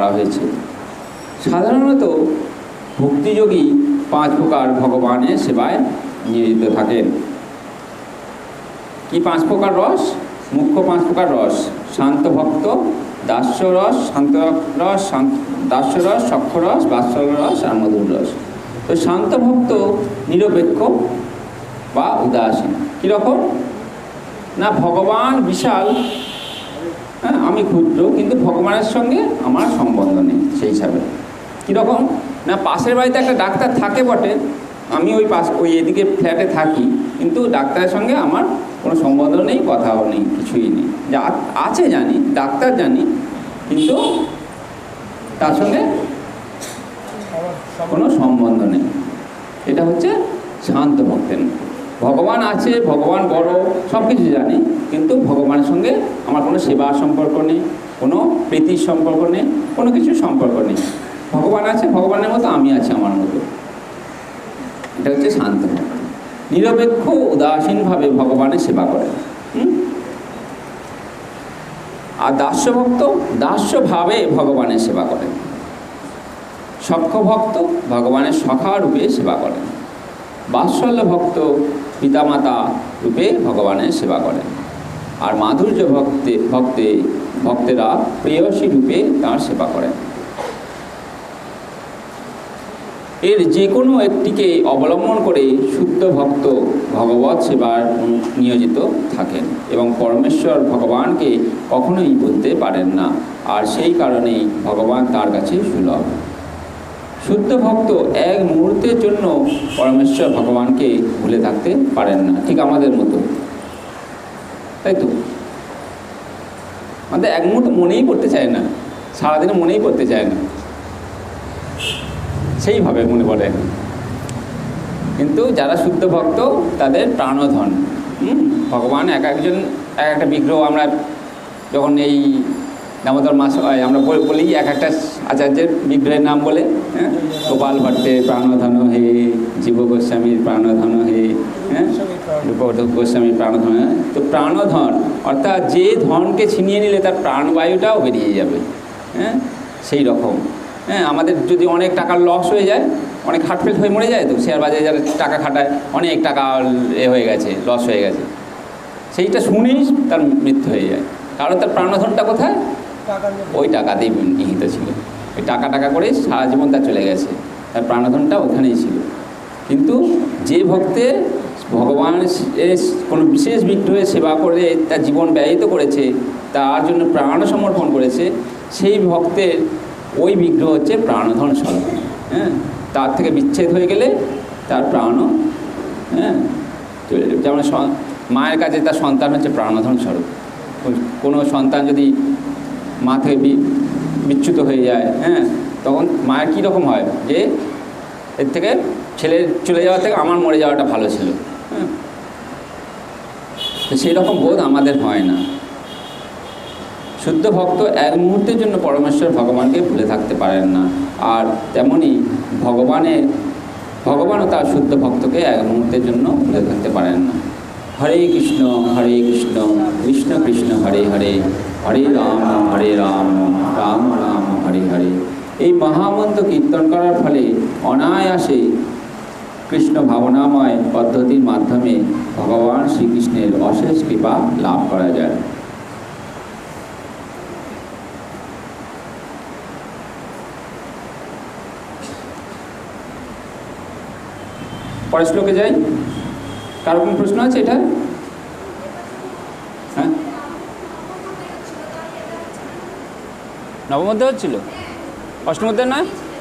করা হয়েছে। সাধারণত ভক্তিযোগী 5 প্রকার ভগবানের সেবায় নিয়োজিত থাকেন। কি 5 প্রকার রস? মুখ্য 5 প্রকার রস: শান্ত ভক্ত, দাস্যরস, শান্ত রস, দাস্যরস, সখ্যরস, বাৎসল্য রস আর মধুর রস। তো শান্ত ভক্ত নিরপেক্ষ বা উদাসীন। কীরকম না, ভগবান বিশাল, হ্যাঁ, আমি ক্ষুদ্র, কিন্তু ভগবানের সঙ্গে আমার সম্বন্ধ নেই সেই হিসাবে। কীরকম না, পাশের বাড়িতে একটা ডাক্তার থাকে বটে, আমি ওই এদিকে ফ্ল্যাটে থাকি, কিন্তু ডাক্তারের সঙ্গে আমার কোনো সম্বন্ধ নেই, কথাও নেই, কিছুই নেই। যা আছে জানি, ডাক্তার জানি, কিন্তু তার সঙ্গে কোনো সম্বন্ধ নেই। এটা হচ্ছে শান্ত ভক্তের। ভগবান আছে, ভগবান বড়, সব কিছু জানি, কিন্তু ভগবানের সঙ্গে আমার কোনো সেবার সম্পর্ক নেই, কোনো প্রীতির সম্পর্ক নেই, কোনো কিছুর সম্পর্ক নেই। ভগবান আছে, ভগবানের মতো আমি আছি আমার মতো। এটা হচ্ছে শান্ত ভক্ত। নিরপেক্ষ উদাসীনভাবে ভগবানের সেবা করে। আর দাস্যভক্ত দাস্যভাবে ভগবানের সেবা করেন। সখ্য ভক্ত ভগবানের সখা রূপে সেবা করেন। বাৎসল্য ভক্ত পিতামাতা রূপে ভগবানের সেবা করেন। আর মাধুর্য ভক্তেরা প্রেয়সী রূপে তাঁর সেবা করেন। এর যে কোনো একটিকে অবলম্বন করে শুদ্ধ ভক্ত ভগবৎ সেবার নিয়োজিত থাকেন এবং পরমেশ্বর ভগবানকে কখনোই বলতে পারেন না, আর সেই কারণেই ভগবান তার কাছে সুলভ। শুদ্ধ ভক্ত এক মুহূর্তের জন্য পরমেশ্বর ভগবানকে ভুলে থাকতে পারেন না, ঠিক আমাদের মতো, তাই তো? আমাদের এক মুহূর্ত মনেই পড়তে চায় না, সারাদিনে মনেই পড়তে চায় না, সেইভাবে মনে পড়ে। কিন্তু যারা শুদ্ধ ভক্ত তাদের প্রাণধন। ভগবান এক একটা বিগ্রহ, আমরা যখন এই দামোদর মাস হয় আমরা বলি এক একটা আচার্যের বিগ্রহের নাম বলে, হ্যাঁ, গোপাল ভট্টের প্রাণধন হে, জীব গোস্বামীর প্রাণধন হে, হ্যাঁ, রূপবর্ধক গোস্বামীর প্রাণধন। তো প্রাণধন অর্থাৎ যে ধনকে ছিনিয়ে নিলে তার প্রাণবায়ুটাও বেরিয়ে যাবে, হ্যাঁ, সেই রকম। হ্যাঁ, আমাদের যদি অনেক টাকার লস হয়ে যায়, অনেক হার্টফেল হয়ে মরে যায়, তো শেয়ার বাজারে যারা টাকা খাটায়, অনেক টাকা হয়ে গেছে, লস হয়ে গেছে, সেইটা শুনেই তার মৃত্যু হয়ে যায়। কারণ তার প্রাণধনটা কোথায়? ওই টাকাতেই নিহিত ছিল। ওই টাকা করে সারা জীবন তার চলে গেছে, তার প্রাণধনটা ওখানেই ছিল। কিন্তু যে ভক্তের ভগবান কোনো বিশেষ বিগ্রহের সেবা করে তার জীবন ব্যয়িত করেছে, তার জন্য প্রাণ সমর্পণ করেছে, সেই ভক্তের ওই বিগ্রহ হচ্ছে প্রাণধন স্বরূপ। হ্যাঁ, তার থেকে বিচ্ছেদ হয়ে গেলে তার প্রাণও, হ্যাঁ, যেমন মায়ের কাছে তার সন্তান হচ্ছে প্রাণধন স্বরূপ। কোনো সন্তান যদি মা থেকে বিচ্যুত হয়ে যায়, হ্যাঁ, তখন মায়ের কী রকম হয়, যে এর থেকে ছেলের চলে যাওয়া থেকে আমার মরে যাওয়াটা ভালো ছিল, হ্যাঁ, তো সেই রকম বোধ আমাদের হয় না। শুদ্ধ ভক্ত এক মুহূর্তের জন্য পরমেশ্বর ভগবানকে ভুলে থাকতে পারেন না, আর তেমনি ভগবানও তার শুদ্ধ ভক্তকে এক মুহূর্তের জন্য ভুলে থাকতে পারেন না। হরে কৃষ্ণ কৃষ্ণ কৃষ্ণ হরে হরে, হরে রাম রাম রাম হরে হরে। এই মহামন্ত্র কীর্তন করার ফলে অনায়াসে কৃষ্ণ ভাবনাময় পদ্ধতির মাধ্যমে ভগবান শ্রীকৃষ্ণের অশেষ কৃপা লাভ করা যায়। পরের শ্লোকে যাই। কারো কোনো প্রশ্ন আছে? এটা হ্যাঁ, নবম অধ্যায় হচ্ছিল, অষ্টম অধ্যায় নয়?